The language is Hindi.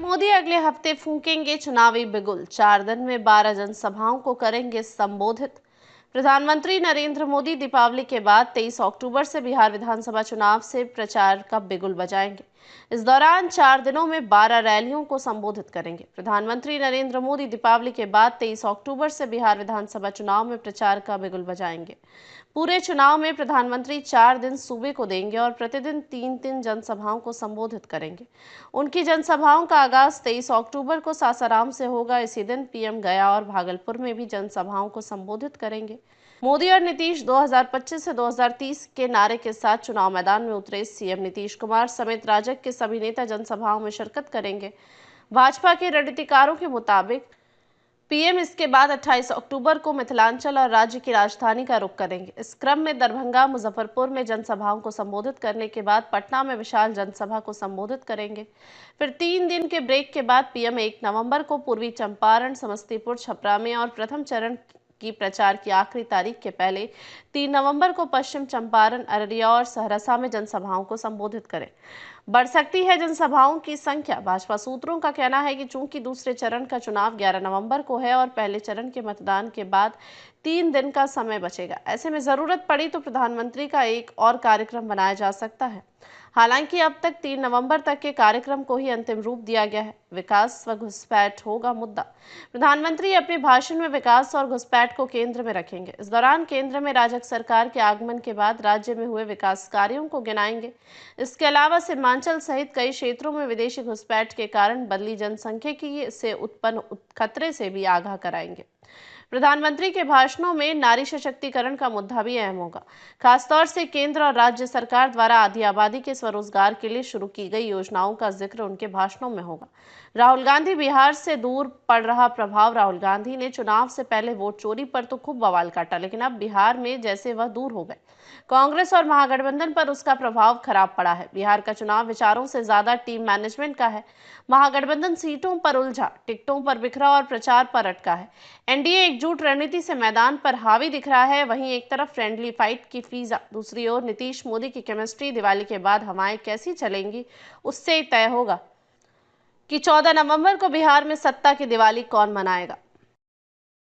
मोदी अगले हफ्ते फूंकेंगे चुनावी बिगुल। 4 दिन में 12 जनसभाओं को करेंगे संबोधित। प्रधानमंत्री नरेंद्र मोदी दीपावली के बाद 23 अक्टूबर से बिहार विधानसभा चुनाव से प्रचार का बिगुल बजाएंगे। इस दौरान 4 दिनों में 12 रैलियों को संबोधित करेंगे। प्रधानमंत्री नरेंद्र मोदी दीपावली के बाद 23 अक्टूबर से बिहार विधानसभा चुनाव में प्रचार का बिगुल बजाएंगे। पूरे चुनाव में प्रधानमंत्री 4 दिन सूबे को देंगे और प्रतिदिन 3 जनसभाओं को संबोधित करेंगे। उनकी जनसभाओं का आगाज 23 अक्टूबर को सासाराम से होगा। इसी दिन पीएम गया और भागलपुर में भी जनसभाओं को संबोधित करेंगे। मोदी और नीतीश 2025 से 2030 के नारे के साथ चुनाव मैदान में उतरे। सीएम नीतीश कुमार समेत राजग के सभी नेता जनसभाओं में शिरकत करेंगे। भाजपा के रणनीतिकारों के मुताबिक पीएम इसके बाद 28 अक्टूबर को मिथिलांचल और राज्य की राजधानी का रुख करेंगे। इस क्रम में दरभंगा, मुजफ्फरपुर में जनसभाओं को संबोधित करने के बाद पटना में विशाल जनसभा को संबोधित करेंगे। फिर 3 दिन के ब्रेक के बाद पीएम 1 नवंबर को पूर्वी चंपारण, समस्तीपुर, छपरा में और प्रथम चरण की प्रचार की आखिरी तारीख के पहले 3 नवंबर को पश्चिम चंपारण, अररिया और सहरसा में जनसभाओं को संबोधित करें। बढ़ सकती है जनसभाओं की संख्या। भाजपा सूत्रों का कहना है कि चूंकि दूसरे चरण का चुनाव 11 नवंबर को है और पहले चरण के मतदान के बाद 3 दिन का समय बचेगा, ऐसे में जरूरत पड़ी तो प्रधानमंत्री का एक और कार्यक्रम बनाया जा सकता है। हालांकि अब तक 3 नवंबर तक के कार्यक्रम को ही अंतिम रूप दिया गया है। विकास व घुसपैठ होगा मुद्दा। प्रधानमंत्री अपने भाषण में विकास और घुसपैठ को केंद्र में रखेंगे। इस दौरान केंद्र में राजग सरकार के आगमन के बाद राज्य में हुए विकास कार्यों को गिनाएंगे। इसके अलावा सीमांचल सहित कई क्षेत्रों में विदेशी घुसपैठ के कारण बदली जनसंख्यिकी से उत्पन्न खतरे से भी आगाह कराएंगे। प्रधानमंत्री के भाषणों में नारी सशक्तिकरण का मुद्दा भी अहम होगा। खासतौर से केंद्र और राज्य सरकार द्वारा आधी आबादी के स्वरोजगार के लिए शुरू की गई योजनाओं का जिक्र उनके भाषणों में होगा। राहुल गांधी बिहार से दूर पड़ रहा प्रभाव। राहुल गांधी ने चुनाव से पहले वोट चोरी पर तो खूब बवाल काटा, लेकिन अब बिहार में जैसे वह दूर हो गए। कांग्रेस और महागठबंधन पर उसका प्रभाव खराब पड़ा है। बिहार का चुनाव विचारों से ज्यादा टीम मैनेजमेंट का है। महागठबंधन सीटों पर उलझा, टिकटों पर बिखरा और प्रचार पर अटका है। एनडीए एकजुट रणनीति से मैदान पर हावी दिख रहा है। वहीं एक तरफ फ्रेंडली फाइट की फिजा, दूसरी ओर नीतीश मोदी की केमिस्ट्री। दिवाली के बाद हवाएं कैसी चलेंगी, उससे तय होगा कि 14 नवंबर को बिहार में सत्ता की दिवाली कौन मनाएगा।